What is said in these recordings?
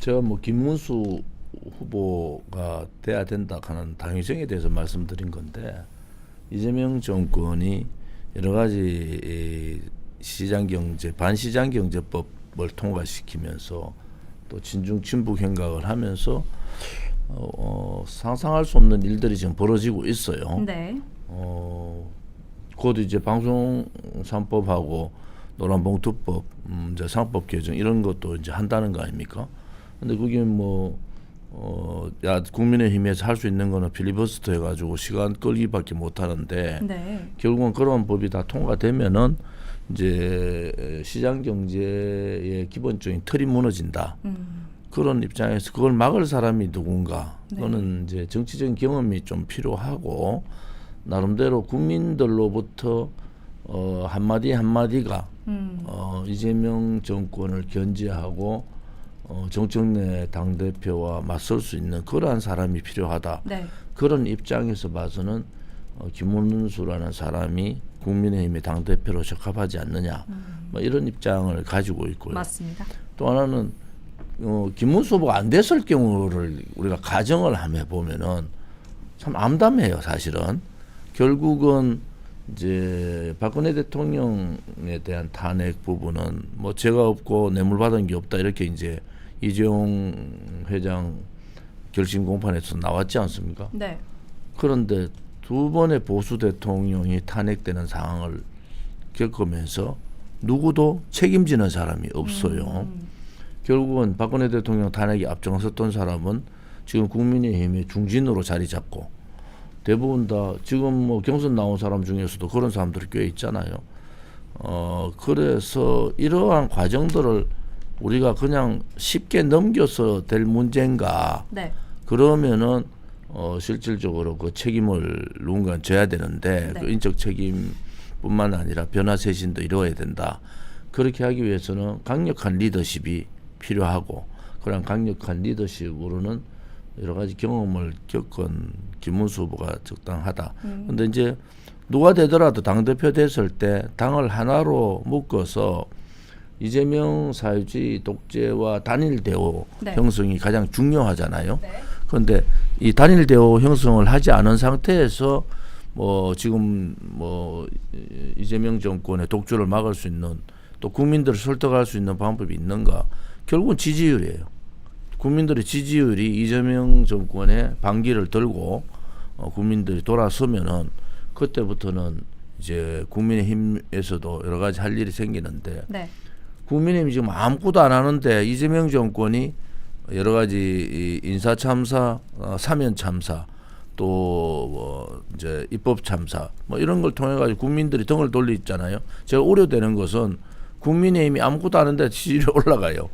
제가 뭐 김문수 후보가 돼야 된다 하는 당위성에 대해서 말씀드린 건데, 이재명 정권이 여러 가지 시장경제, 반시장경제법을 통과시키면서 또 친중 친북 행각을 하면서 상상할 수 없는 일들이 지금 벌어지고 있어요. 네. 곧 이제 방송 3법하고 노란봉투법, 이제 상법 개정 이런 것도 이제 한다는 거 아닙니까? 근데 그게 국민의힘에서 할 수 있는 거는 필리버스터 해가지고 시간 끌기밖에 못 하는데, 네. 결국은 그런 법이 다 통과되면은 이제 시장 경제의 기본적인 틀이 무너진다. 그런 입장에서 그걸 막을 사람이 누군가? 네. 그거는 이제 정치적인 경험이 좀 필요하고, 나름대로 국민들로부터 한마디 한마디가 이재명 정권을 견제하고 정청래 당대표와 맞설 수 있는 그러한 사람이 필요하다. 네. 그런 입장에서 봐서는 김문수라는 사람이 국민의힘의 당대표로 적합하지 않느냐, 뭐 이런 입장을 가지고 있고요. 맞습니다. 또 하나는 김문수 후보가 안 됐을 경우를 우리가 가정을 한번 해보면은 참 암담해요. 사실은 결국은 이제 박근혜 대통령에 대한 탄핵 부분은 뭐 죄가 없고 뇌물 받은 게 없다, 이렇게 이제 이재용 회장 결심 공판에서 나왔지 않습니까? 네. 그런데 두 번의 보수 대통령이 탄핵되는 상황을 겪으면서 누구도 책임지는 사람이 없어요. 결국은 박근혜 대통령 탄핵에 앞장섰던 사람은 지금 국민의힘의 중진으로 자리 잡고, 대부분 다 지금 뭐 경선 나온 사람 중에서도 그런 사람들이 꽤 있잖아요. 그래서 이러한 과정들을 우리가 그냥 쉽게 넘겨서 될 문제인가? 네. 그러면은 실질적으로 그 책임을 누군가 져야 되는데, 네. 그 인적 책임뿐만 아니라 변화쇄신도 이루어야 된다. 그렇게 하기 위해서는 강력한 리더십이 필요하고, 그런 강력한 리더십으로는 여러 가지 경험을 겪은 김문수 후보가 적당하다. 근데 이제 누가 되더라도 당대표 됐을 때 당을 하나로 묶어서 이재명 사회주의 독재와 단일 대우 네. 형성이 가장 중요하잖아요. 네. 그런데 이 단일 대우 형성을 하지 않은 상태에서 지금 이재명 정권의 독주를 막을 수 있는, 또 국민들을 설득할 수 있는 방법이 있는가? 결국은 지지율이에요. 국민들의 지지율이 이재명 정권의 반기를 들고 국민들이 돌아서면은 그때부터는 이제 국민의힘에서도 여러 가지 할 일이 생기는데, 네. 국민의힘이 지금 아무것도 안 하는데 이재명 정권이 여러 가지 인사 참사, 사면 참사, 또 이제 입법 참사 뭐 이런 걸 통해 가지고 국민들이 등을 돌리잖아요. 제가 우려되는 것은 국민의힘이 아무것도 안 하는데 지지율이 올라가요.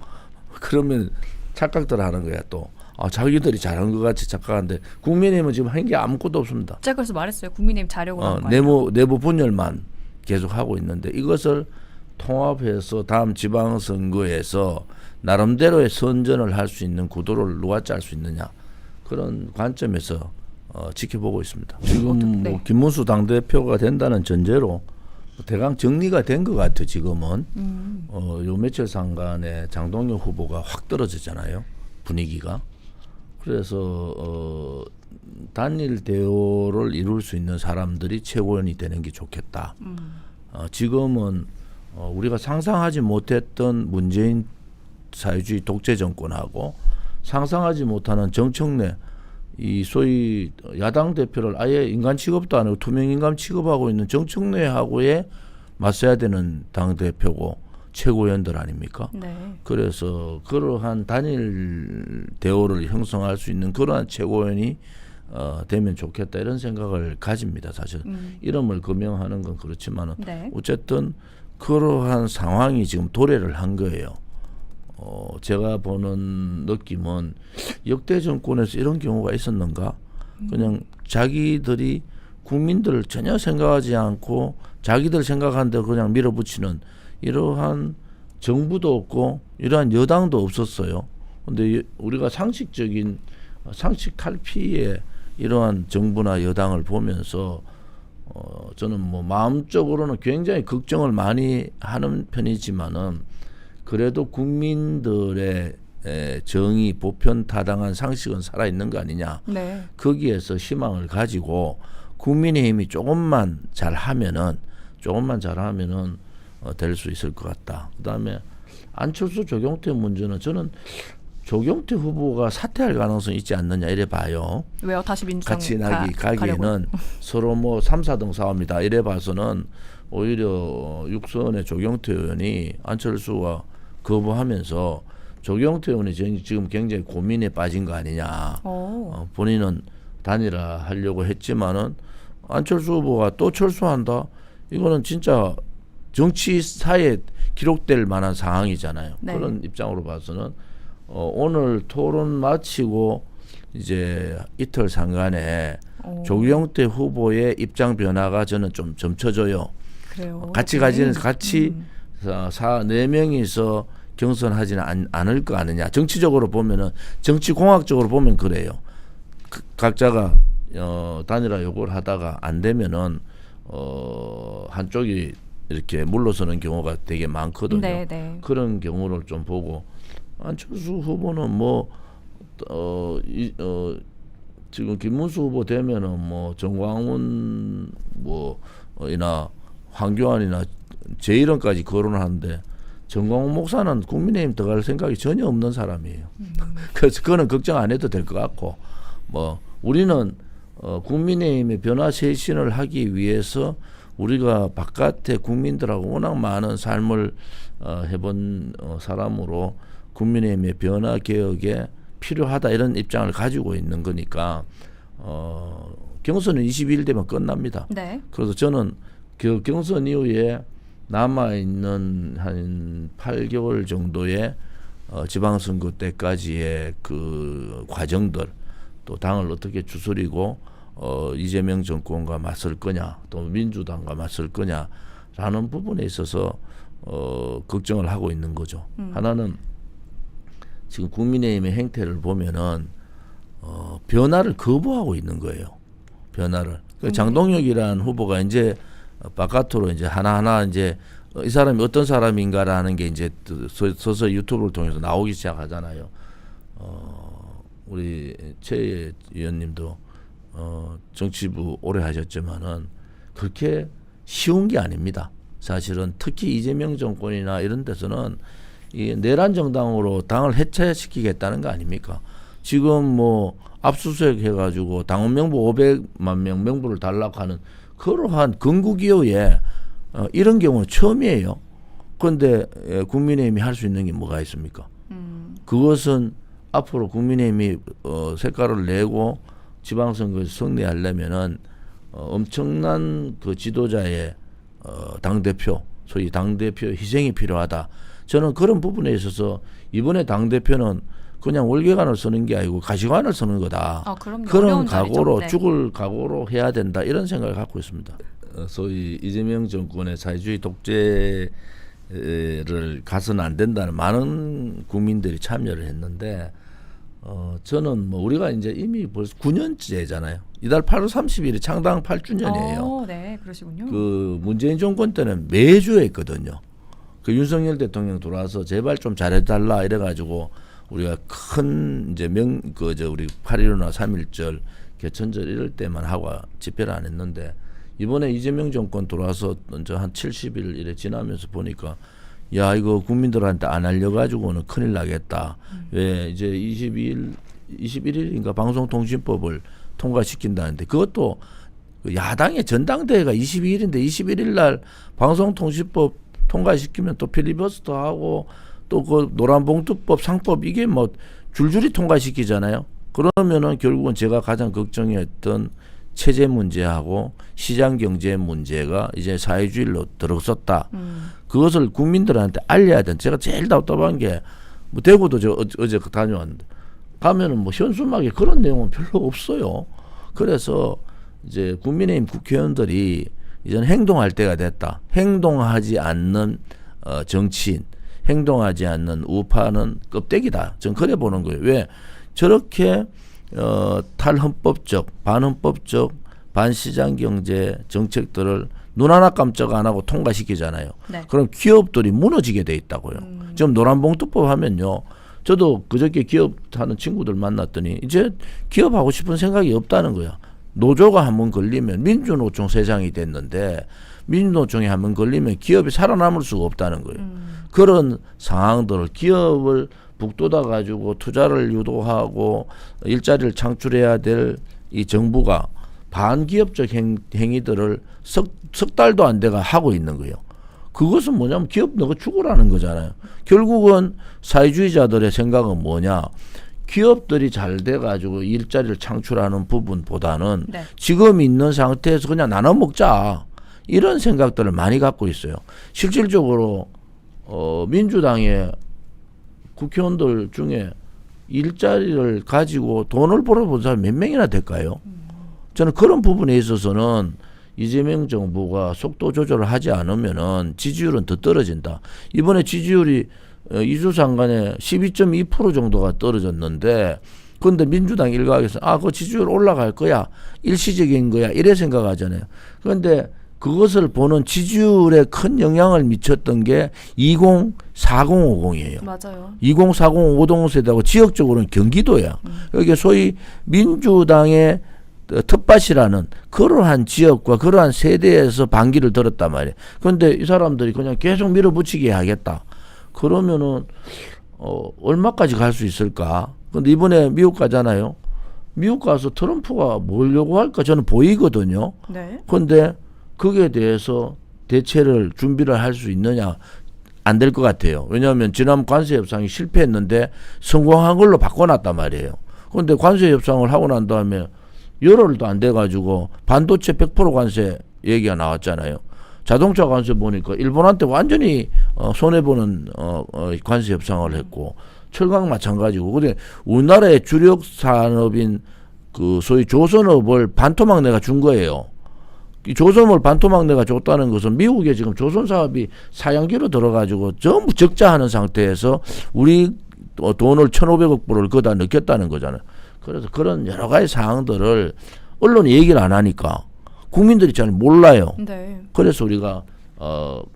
그러면 착각들 하는 거야. 또 자기들이 잘한 것 같이 착각하는데, 국민의힘은 지금 한 게 아무것도 없습니다. 제가 그래서 말했어요. 국민의힘 자려고 하는 거 아니에요? 내부 분열만 계속 하고 있는데, 이것을 통합해서 다음 지방선거에서 나름대로의 선전을 할 수 있는 구도를 누가 짤 수 있느냐, 그런 관점에서 지켜보고 있습니다. 지금 네. 김문수 당대표가 된다는 전제로 대강 정리가 된 것 같아요. 지금은 요 며칠 상간에 장동영 후보가 확 떨어졌잖아요, 분위기가. 그래서 단일 대우를 이룰 수 있는 사람들이 최고위원이 되는 게 좋겠다. 지금은 우리가 상상하지 못했던 문재인 사회주의 독재 정권하고 상상하지 못하는 정청래, 이 소위 야당 대표를 아예 인간 취급도 안 하고 투명 인간 취급하고 있는 정청래하고에 맞서야 되는 당 대표고 최고위원들 아닙니까? 네. 그래서 그러한 단일 대우를 형성할 수 있는 그러한 최고위원이 되면 좋겠다, 이런 생각을 가집니다. 사실 이름을 거명하는 건 그렇지만은 네. 어쨌든 그러한 상황이 지금 도래를 한 거예요. 제가 보는 느낌은 역대 정권에서 이런 경우가 있었는가? 그냥 자기들이 국민들을 전혀 생각하지 않고 자기들 생각하는 대로 그냥 밀어붙이는 이러한 정부도 없고 이러한 여당도 없었어요. 근데 우리가 상식 탈피의 이러한 정부나 여당을 보면서 저는 뭐 마음적으로는 굉장히 걱정을 많이 하는 편이지만은, 그래도 국민들의 정의, 보편, 타당한 상식은 살아있는 거 아니냐. 네. 거기에서 희망을 가지고 국민의힘이 조금만 잘하면은 될 수 있을 것 같다. 그다음에 안철수 조경태 문제는 저는 조경태 후보가 사퇴할 가능성이 있지 않느냐 이래 봐요. 왜요? 다시 민주당 같이 가기에는 서로 뭐 3, 4등 싸움이다 이래 봐서는 오히려 육선의 조경태 의원이 안철수와 거부하면서 조경태 의원이 지금 굉장히 고민에 빠진 거 아니냐. 본인은 단일화하려고 했지만은 안철수 후보가 또 철수한다. 이거는 진짜 정치사에 기록될 만한 상황이잖아요. 네. 그런 입장으로 봐서는 오늘 토론 마치고 이제 이틀 상간에 조경태 후보의 입장 변화가 저는 좀 점쳐져요. 그래요. 같이 가지는 같이 4명이서 경선하지는 않을 거 아니냐. 정치적으로 보면은 정치공학적으로 보면 그래요. 각자가 단일화 요구를 하다가 안 되면은 한쪽이 이렇게 물러서는 경우가 되게 많거든요. 네, 네. 그런 경우를 좀 보고 안철수 후보는 지금 김문수 후보 되면은 뭐 정광훈 이나 황교안이나 제 이름까지 거론하는데 정광훈 목사는 국민의힘 들어갈 생각이 전혀 없는 사람이에요. 그래서 그거는 걱정 안 해도 될 것 같고 우리는 국민의힘의 변화 쇄신을 하기 위해서 우리가 바깥에 국민들하고 워낙 많은 삶을 해본 사람으로 국민의힘의 변화 개혁에 필요하다 이런 입장을 가지고 있는 거니까 경선은 22일 되면 끝납니다. 네. 그래서 저는 그 경선 이후에 남아있는 한 8개월 정도의 지방선거 때까지의 그 과정들 또 당을 어떻게 추스리고 이재명 정권과 맞설 거냐 또 민주당과 맞설 거냐라는 부분에 있어서 걱정을 하고 있는 거죠. 하나는 지금 국민의힘의 행태를 보면은 변화를 거부하고 있는 거예요. 변화를. 장동혁이라는 후보가 이제 바깥으로 이제 하나하나 이제 이 사람이 어떤 사람인가라는 게 이제 서서히 유튜브를 통해서 나오기 시작하잖아요. 우리 최 의원님도 정치부 오래 하셨지만은 그렇게 쉬운 게 아닙니다. 사실은 특히 이재명 정권이나 이런 데서는 이 내란 정당으로 당을 해체시키겠다는 거 아닙니까? 지금 뭐 압수수색 해가지고 당원 명부 500만 명 명부를 달라고 하는 그러한 건국이후에 이런 경우는 처음이에요. 그런데 국민의힘이 할 수 있는 게 뭐가 있습니까? 그것은 앞으로 국민의힘이 색깔을 내고 지방선거에서 승리하려면은 엄청난 그 지도자의 당대표, 소위 당대표 희생이 필요하다. 저는 그런 부분에 있어서 이번에 당대표는 그냥 월계관을 쓰는 게 아니고 가시관을 쓰는 거다. 그런 각오로 네. 죽을 각오로 해야 된다. 이런 생각을 갖고 있습니다. 소위 이재명 정권의 사회주의 독재를 가서는 안 된다는 많은 국민들이 참여를 했는데 저는 뭐 우리가 이제 이미 벌써 9년째잖아요. 이달 8월 30일이 창당 8주년이에요. 네, 그러시군요. 그 문재인 정권 때는 매주 했거든요. 그 윤석열 대통령 들어와서 제발 좀 잘해달라 이래가지고 우리가 큰 이제 우리 8.15나 3.1절 개천절 이럴 때만 하고 집회를 안 했는데 이번에 이재명 정권 들어와서 이제 한 70일 이래 지나면서 보니까 야 이거 국민들한테 안 알려가지고는 큰일 나겠다. 왜 이제 21일인가 방송통신법을 통과시킨다는데 그것도 야당의 전당대회가 22일인데 21일 날 방송통신법 통과시키면 또 필리버스터 하고 또 그 노란봉투법 상법 이게 뭐 줄줄이 통과시키잖아요. 그러면은 결국은 제가 가장 걱정했던 체제 문제하고 시장 경제 문제가 이제 사회주의로 들어섰다. 그것을 국민들한테 알려야 된. 제가 제일 답답한 게 뭐 대구도 저 어제 다녀왔는데 가면은 뭐 현수막에 그런 내용은 별로 없어요. 그래서 이제 국민의힘 국회의원들이 이제는 행동할 때가 됐다. 행동하지 않는 정치인, 행동하지 않는 우파는 껍데기다. 저는 그래 보는 거예요. 왜 저렇게 탈헌법적, 반헌법적, 반시장 경제 정책들을 눈 하나 깜짝 안 하고 통과시키잖아요. 네. 그럼 기업들이 무너지게 돼 있다고요. 지금 노란봉투법 하면요. 저도 그저께 기업하는 친구들 만났더니 이제 기업하고 싶은 생각이 없다는 거야. 노조가 한번 걸리면 민주노총 세상이 됐는데 민주노총에 한번 걸리면 기업이 살아남을 수가 없다는 거예요. 그런 상황들을 기업을 북돋아 가지고 투자를 유도하고 일자리를 창출해야 될 이 정부가 반기업적 행위들을 석 달도 안 돼가 하고 있는 거예요. 그것은 뭐냐면 기업 너가 죽으라는 거잖아요. 결국은 사회주의자들의 생각은 뭐냐. 기업들이 잘 돼가지고 일자리를 창출하는 부분보다는 네. 지금 있는 상태에서 그냥 나눠 먹자. 이런 생각들을 많이 갖고 있어요. 실질적으로 민주당의 국회의원들 중에 일자리를 가지고 돈을 벌어본 사람이 몇 명이나 될까요? 저는 그런 부분에 있어서는 이재명 정부가 속도 조절을 하지 않으면은 지지율은 더 떨어진다. 이번에 지지율이 2주 상간에 12.2% 정도가 떨어졌는데, 그런데 민주당 일각에서 그 지지율 올라갈 거야, 일시적인 거야, 이래 생각하잖아요. 그런데 그것을 보는 지지율에 큰 영향을 미쳤던 게 204050이에요. 맞아요. 204050 세대하고 지역적으로는 경기도야. 여기 소위 민주당의 텃밭이라는 그러한 지역과 그러한 세대에서 반기를 들었단 말이에요. 그런데 이 사람들이 그냥 계속 밀어붙이게 하겠다. 그러면은 얼마까지 갈 수 있을까? 근데 이번에 미국 가잖아요. 미국 가서 트럼프가 뭘 요구할까 저는 보이거든요. 네. 그런데 거기에 대해서 대체를 준비를 할 수 있느냐, 안 될 것 같아요. 왜냐하면 지난 관세 협상이 실패했는데 성공한 걸로 바꿔놨단 말이에요. 그런데 관세 협상을 하고 난 다음에 열흘도 안 돼가지고 반도체 100% 관세 얘기가 나왔잖아요. 자동차 관세 보니까 일본한테 완전히 손해보는 관세 협상을 했고, 철강 마찬가지고. 근데 우리나라의 주력 산업인 그 소위 조선업을 반토막 내가 준 거예요. 이 조선업을 반토막 내가 줬다는 것은 미국에 지금 조선 사업이 사양기로 들어가지고 전부 적자하는 상태에서 우리 돈을 1,500억 불을 거기다 넣겠다는 거잖아요. 그래서 그런 여러 가지 사항들을 언론이 얘기를 안 하니까 국민들이 잘 몰라요. 네. 그래서 우리가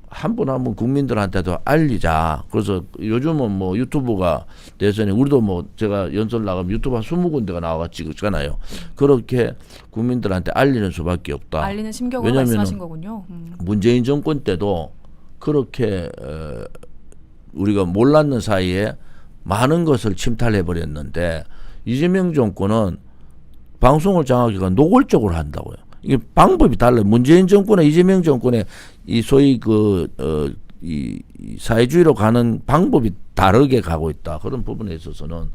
한 번 한 번 국민들한테도 알리자. 그래서 요즘은 뭐 유튜브가 대선에 우리도 뭐 제가 연설 나가면 유튜브 한 20군데가 나와가지고잖아요. 그렇게 국민들한테 알리는 수밖에 없다. 알리는 심경으로 말씀하신 거군요. 문재인 정권 때도 그렇게 우리가 몰랐는 사이에 많은 것을 침탈해 버렸는데, 이재명 정권은 방송을 장악해가 노골적으로 한다고요. 이게 방법이 달라요. 문재인 정권의 이재명 정권의 이 소위 이 사회주의로 가는 방법이 다르게 가고 있다. 그런 부분에 있어서는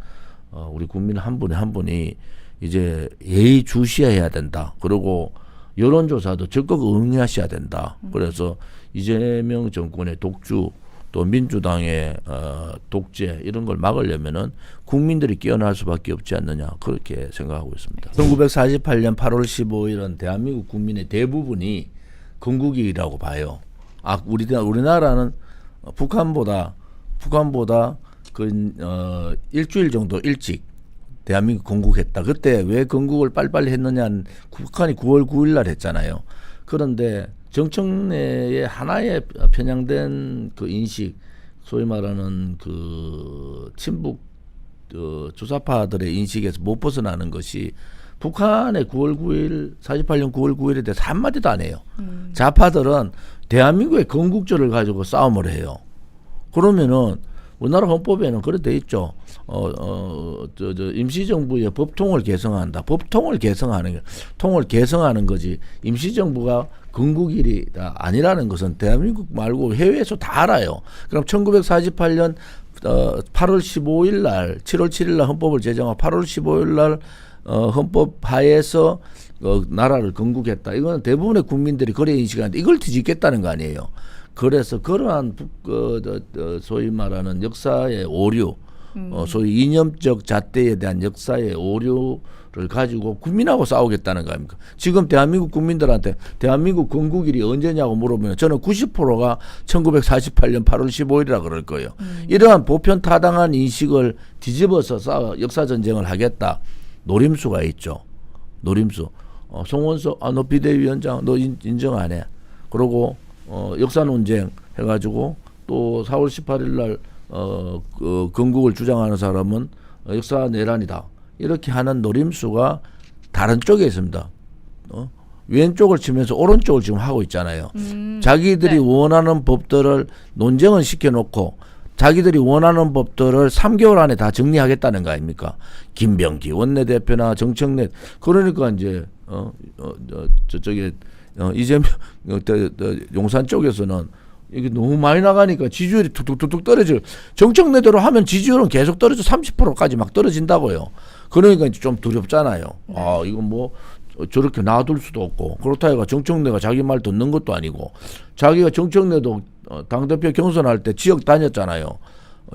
우리 국민 한 분이 한 분이 이제 예의주시해야 된다. 그리고 여론조사도 적극 응하셔야 된다. 그래서 이재명 정권의 독주, 또 민주당의 독재, 이런 걸 막으려면은 국민들이 깨어날 수밖에 없지 않느냐, 그렇게 생각하고 있습니다. 1948년 8월 15일은 대한민국 국민의 대부분이 건국이라고 봐요. 우리나라는 북한보다 일주일 정도 일찍 대한민국 건국했다. 그때 왜 건국을 빨리빨리 했느냐는 북한이 9월 9일 날 했잖아요. 그런데 정청래의 하나의 편향된 그 인식, 소위 말하는 그 친북 주사파들의 인식에서 못 벗어나는 것이, 북한의 9월 9일, 48년 9월 9일에 대해서 한마디도 안 해요. 좌파들은 대한민국의 건국절을 가지고 싸움을 해요. 그러면은 우리나라 헌법에는 그렇게 돼 있죠. 임시정부의 법통을 개성한다. 법통을 개성하는 거지. 임시정부가 건국일이 아니라는 것은 대한민국 말고 해외에서 다 알아요. 그럼 1948년 8월 15일 날, 7월 7일 날 헌법을 제정하고 8월 15일 날 헌법 하에서 나라를 건국했다. 이거는 대부분의 국민들이 그래 인식하는데 이걸 뒤집겠다는 거 아니에요. 그래서 그러한 소위 말하는 역사의 오류, 소위 이념적 잣대에 대한 역사의 오류를 가지고 국민하고 싸우겠다는 거 아닙니까? 지금 대한민국 국민들한테 대한민국 건국일이 언제냐고 물어보면 저는 90%가 1948년 8월 15일이라 그럴 거예요. 이러한 보편타당한 인식을 뒤집어서 역사전쟁을 하겠다. 노림수가 있죠. 노림수. 송원석, 너 비대위원장, 너 인정 안 해. 그러고 역사 논쟁 해가지고 또 4월 18일 날 건국을 주장하는 사람은 역사 내란이다. 이렇게 하는 노림수가 다른 쪽에 있습니다. 왼쪽을 치면서 오른쪽을 지금 하고 있잖아요. 자기들이 네. 원하는 법들을 논쟁을 시켜놓고 자기들이 원하는 법들을 3개월 안에 다 정리하겠다는 거 아닙니까? 김병기 원내대표나 정청래 그러니까 이제 저쪽에 이재명 용산 쪽에서는 이게 너무 많이 나가니까 지지율이 툭툭툭툭 떨어져요. 정청래대로 하면 지지율은 계속 떨어져 30%까지 막 떨어진다고요. 그러니까 이제 좀 두렵잖아요. 아 이거 뭐 저렇게 놔둘 수도 없고 그렇다 해가 정청래가 자기 말 듣는 것도 아니고 자기가 정청래도 당대표 경선할 때 지역 다녔잖아요.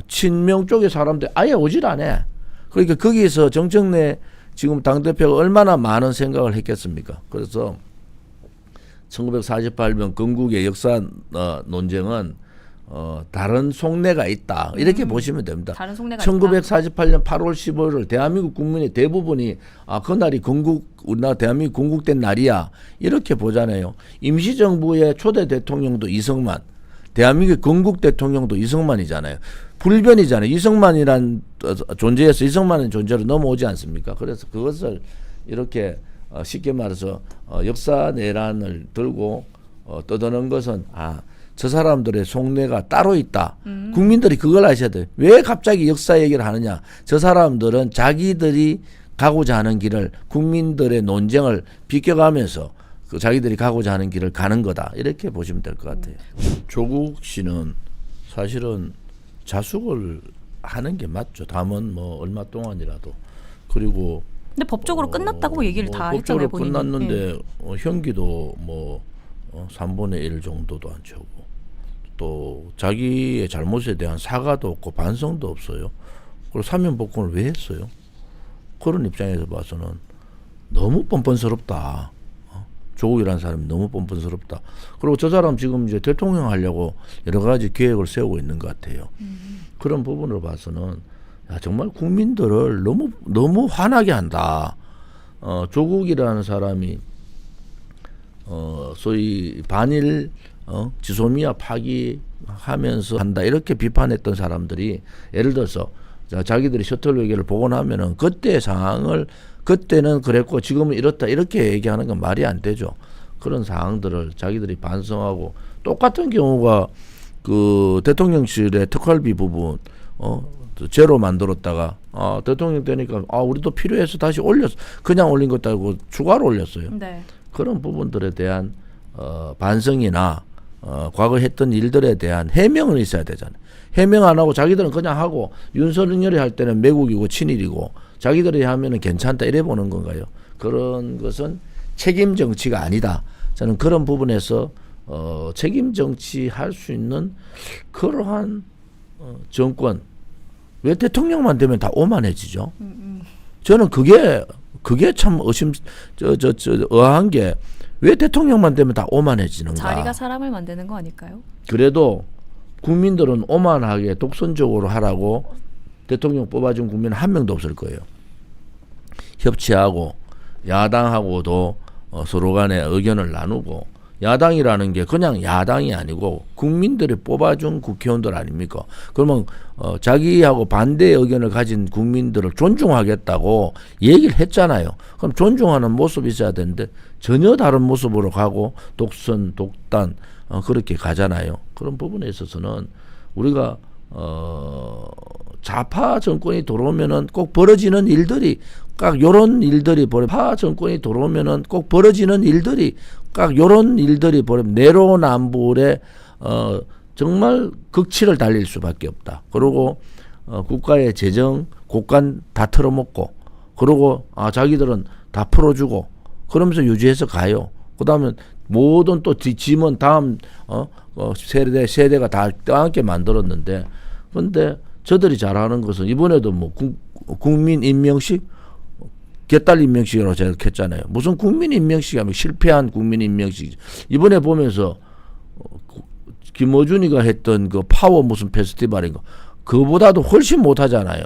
친명 쪽의 사람들 아예 오질 않아. 그러니까 거기에서 정청래 지금 당대표가 얼마나 많은 생각을 했겠습니까? 그래서 1948년 건국의 역사 논쟁은 다른 속내가 있다. 이렇게 보시면 됩니다. 다른 속내가 1948년 8월 15일을 대한민국 국민의 대부분이 그날이 우리나라 대한민국 건국된 날이야. 이렇게 보잖아요. 임시정부의 초대 대통령도 이승만, 대한민국 건국 대통령도 이승만이잖아요. 불변이잖아요. 이승만이란 존재에서 이승만의 존재로 넘어오지 않습니까? 그래서 그것을 이렇게 쉽게 말해서 역사 내란을 들고 떠드는 것은 저 사람들의 속내가 따로 있다. 국민들이 그걸 아셔야 돼요. 왜 갑자기 역사 얘기를 하느냐. 저 사람들은 자기들이 가고자 하는 길을 국민들의 논쟁을 비껴가면서 자기들이 가고자 하는 길을 가는 거다. 이렇게 보시면 될 것 같아요. 조국 씨는 사실은 자숙을 하는 게 맞죠. 담은 뭐 얼마 동안이라도. 그리고 근데 법적으로 끝났다고 얘기를 다 법적으로 했잖아요. 본인이. 끝났는데 형기도 뭐 3분의 1 정도도 안 채우고 또 자기의 잘못에 대한 사과도 없고 반성도 없어요. 그리고 사면복권을 왜 했어요? 그런 입장에서 봐서는 너무 뻔뻔스럽다. 조국이라는 사람이 너무 뻔뻔스럽다. 그리고 저 사람 지금 이제 대통령 하려고 여러 가지 계획을 세우고 있는 것 같아요. 그런 부분으로 봐서는 정말 국민들을 너무 화나게 한다. 조국이라는 사람이 소위 반일 지소미아 파기하면서 한다 이렇게 비판했던 사람들이 예를 들어서 자기들이 셔틀 외교를 복원하면은 그때 상황을 그때는 그랬고 지금은 이렇다 이렇게 얘기하는 건 말이 안 되죠. 그런 상황들을 자기들이 반성하고 똑같은 경우가 그 대통령실의 특활비 부분 제로 만들었다가 대통령 되니까 우리도 필요해서 다시 올렸어. 그냥 올린 것도 아니고 추가로 올렸어요. 네. 그런 부분들에 대한 반성이나 과거 했던 일들에 대한 해명은 있어야 되잖아요. 해명 안 하고 자기들은 그냥 하고 윤석열이 할 때는 매국이고 친일이고 자기들이 하면은 괜찮다 이래 보는 건가요? 그런 것은 책임 정치가 아니다. 저는 그런 부분에서 책임 정치 할 수 있는 그러한 정권 왜 대통령만 되면 다 오만해지죠? 저는 그게 참 의아한 게 왜 대통령만 되면 다 오만해지는가? 자리가 사람을 만드는 거 아닐까요? 그래도 국민들은 오만하게 독선적으로 하라고 대통령 뽑아준 국민은 한 명도 없을 거예요. 협치하고 야당하고도 서로 간에 의견을 나누고 야당이라는 게 그냥 야당이 아니고 국민들이 뽑아준 국회의원들 아닙니까? 그러면 자기하고 반대의 의견을 가진 국민들을 존중하겠다고 얘기를 했잖아요. 그럼 존중하는 모습이 있어야 되는데 전혀 다른 모습으로 가고 독선, 독단 그렇게 가잖아요. 그런 부분에 있어서는 우리가 좌파 정권이 들어오면은 꼭 벌어지는 일들이 각 요런 일들이 파 정권이 들어오면은 꼭 벌어지는 일들이 각 요런 일들이 내로남불에 정말 극치를 달릴 수밖에 없다. 그리고 국가의 재정 곳간 다 털어먹고 그러고 자기들은 다 풀어주고 그러면서 유지해서 가요. 그다음에 모든 또 짐은 다음 세대가 다 함께 만들었는데 그런데 저들이 잘하는 것은 이번에도 뭐 국민 임명식 개딸 임명식이라고 제가 했잖아요. 무슨 국민 임명식이 하면 실패한 국민 임명식. 이번에 보면서 김어준이가 했던 그 파워 무슨 페스티벌인가 그보다도 훨씬 못하잖아요.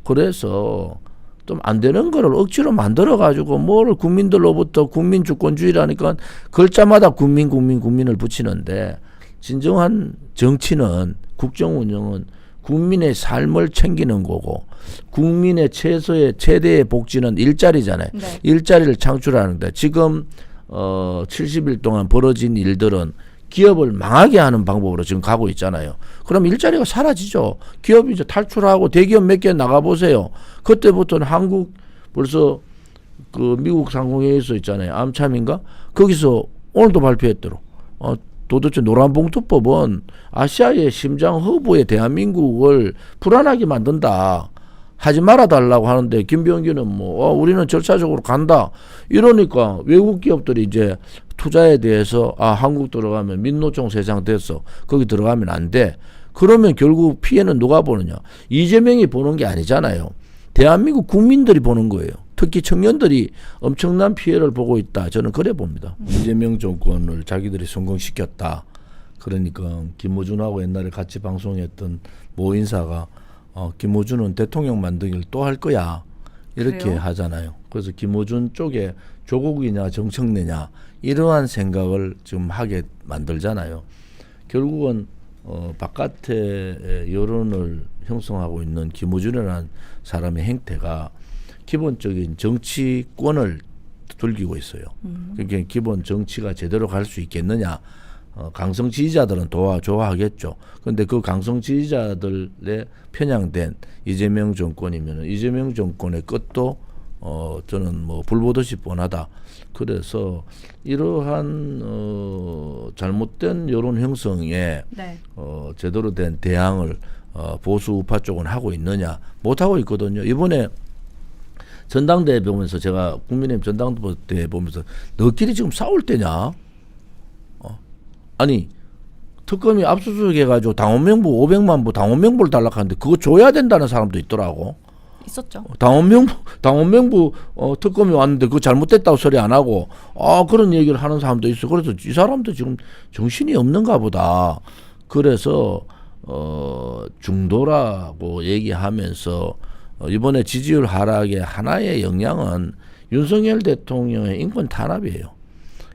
그래서 좀 안 되는 거를 억지로 만들어 가지고 뭘 국민들로부터 국민 주권주의라니까 글자마다 국민을 붙이는데 진정한 정치는 국정 운영은 국민의 삶을 챙기는 거고 국민의 최대의 복지는 일자리잖아요. 네. 일자리를 창출하는데 지금 70일 동안 벌어진 일들은 기업을 망하게 하는 방법으로 지금 가고 있잖아요. 그럼 일자리가 사라지죠. 기업이 이제 탈출하고 대기업 몇 개 나가보세요. 그때부터는 한국 벌써 그 미국 상공회의소 있잖아요. 암참인가? 거기서 오늘도 발표했더라. 도대체 노란봉투법은 아시아의 심장 허브의 대한민국을 불안하게 만든다. 하지 말아달라고 하는데 김병기는 우리는 절차적으로 간다. 이러니까 외국 기업들이 이제 투자에 대해서 한국 들어가면 민노총 세상 됐어. 거기 들어가면 안 돼. 그러면 결국 피해는 누가 보느냐. 이재명이 보는 게 아니잖아요. 대한민국 국민들이 보는 거예요. 특히 청년들이 엄청난 피해를 보고 있다. 저는 그래 봅니다. 이재명 정권을 자기들이 성공시켰다. 그러니까 김어준하고 옛날에 같이 방송했던 모 인사가 김어준은 대통령 만들기를 또 할 거야. 이렇게 그래요? 하잖아요. 그래서 김어준 쪽에 조국이냐 정청래냐 이러한 생각을 지금 하게 만들잖아요. 결국은 바깥에 여론을 형성하고 있는 김어준이라는 사람의 행태가 기본적인 정치권을 즐기고 있어요. 그러니까 기본 정치가 제대로 갈 수 있겠느냐. 강성 지지자들은 좋아하겠죠. 그런데 그 강성 지지자들의 편향된 이재명 정권이면 이재명 정권의 끝도 저는 불보듯이 뻔하다. 그래서 이러한 잘못된 여론 형성에 네. 제대로 된 대항을 보수 우파 쪽은 하고 있느냐. 못하고 있거든요. 이번에 전당대회 보면서 제가 국민의힘 전당대회 보면서 너끼리 지금 싸울 때냐? 아니 특검이 압수수색 해가지고 당원 명부 500만 부 당원 명부를 달라하는데 그거 줘야 된다는 사람도 있더라고. 있었죠. 당원 명부 특검이 왔는데 그거 잘못됐다고 소리 안 하고 그런 얘기를 하는 사람도 있어. 그래서 이 사람도 지금 정신이 없는가 보다. 그래서 중도라고 얘기하면서 이번에 지지율 하락의 하나의 영향은 윤석열 대통령의 인권 탄압이에요.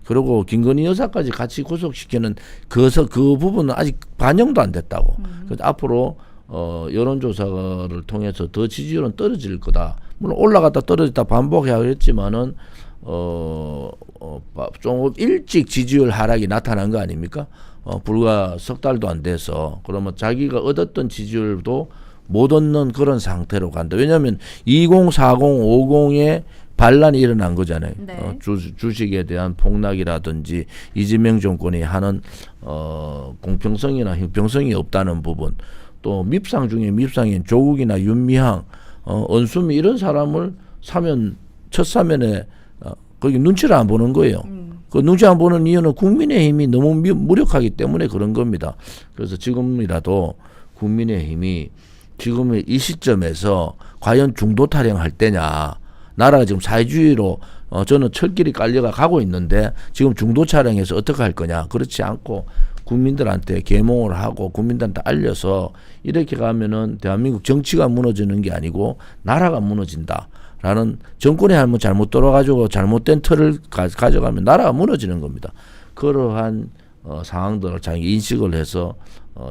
그리고 김건희 여사까지 같이 구속시키는 그 부분은 아직 반영도 안 됐다고. 그래서 앞으로 여론조사를 통해서 더 지지율은 떨어질 거다. 물론 올라갔다 떨어졌다 반복해야겠지만은 좀 일찍 지지율 하락이 나타난 거 아닙니까? 불과 석 달도 안 돼서 그러면 자기가 얻었던 지지율도 못 얻는 그런 상태로 간다. 왜냐하면 20, 40, 50에 반란이 일어난 거잖아요. 네. 주식에 대한 폭락이라든지 이재명 정권이 하는 공평성이나 형평성이 없다는 부분, 또 밉상 중에 밉상인 조국이나 윤미향, 언수미 이런 사람을 첫 사면에 거기 눈치를 안 보는 거예요. 그 눈치 안 보는 이유는 국민의힘이 너무 무력하기 때문에 그런 겁니다. 그래서 지금이라도 국민의힘이 지금의 이 시점에서 과연 중도 타령할 때냐. 나라가 지금 사회주의로 저는 철길이 깔려가 가고 있는데 지금 중도 타령해서 어떻게 할 거냐. 그렇지 않고 국민들한테 계몽을 하고 국민들한테 알려서 이렇게 가면은 대한민국 정치가 무너지는 게 아니고 나라가 무너진다라는 정권의 잘못 돌아가지고 잘못된 틀을 가져가면 나라가 무너지는 겁니다. 그러한 상황들을 자기 인식을 해서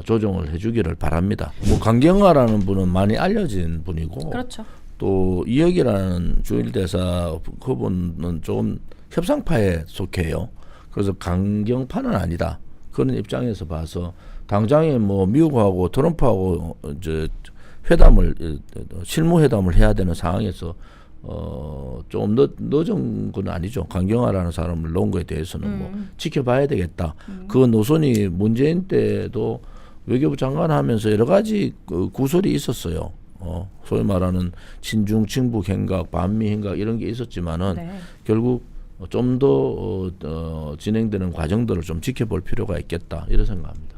조정을 해주기를 바랍니다. 강경화라는 분은 많이 알려진 분이고, 그렇죠. 또 이혁이라는 주일대사 그분은 좀 협상파에 속해요. 그래서 강경파는 아니다. 그런 입장에서 봐서 당장에 미국하고 트럼프하고 이제 실무 회담을 해야 되는 상황에서 좀 늦은 건 아니죠. 강경화라는 사람을 놓은 거에 대해서는 지켜봐야 되겠다. 그 노선이 문재인 때도 외교부 장관 하면서 여러 가지 구설이 있었어요. 소위 말하는 친중, 친북 행각, 반미 행각 이런 게 있었지만은 네. 결국 좀 더 진행되는 과정들을 좀 지켜볼 필요가 있겠다 이런 생각합니다.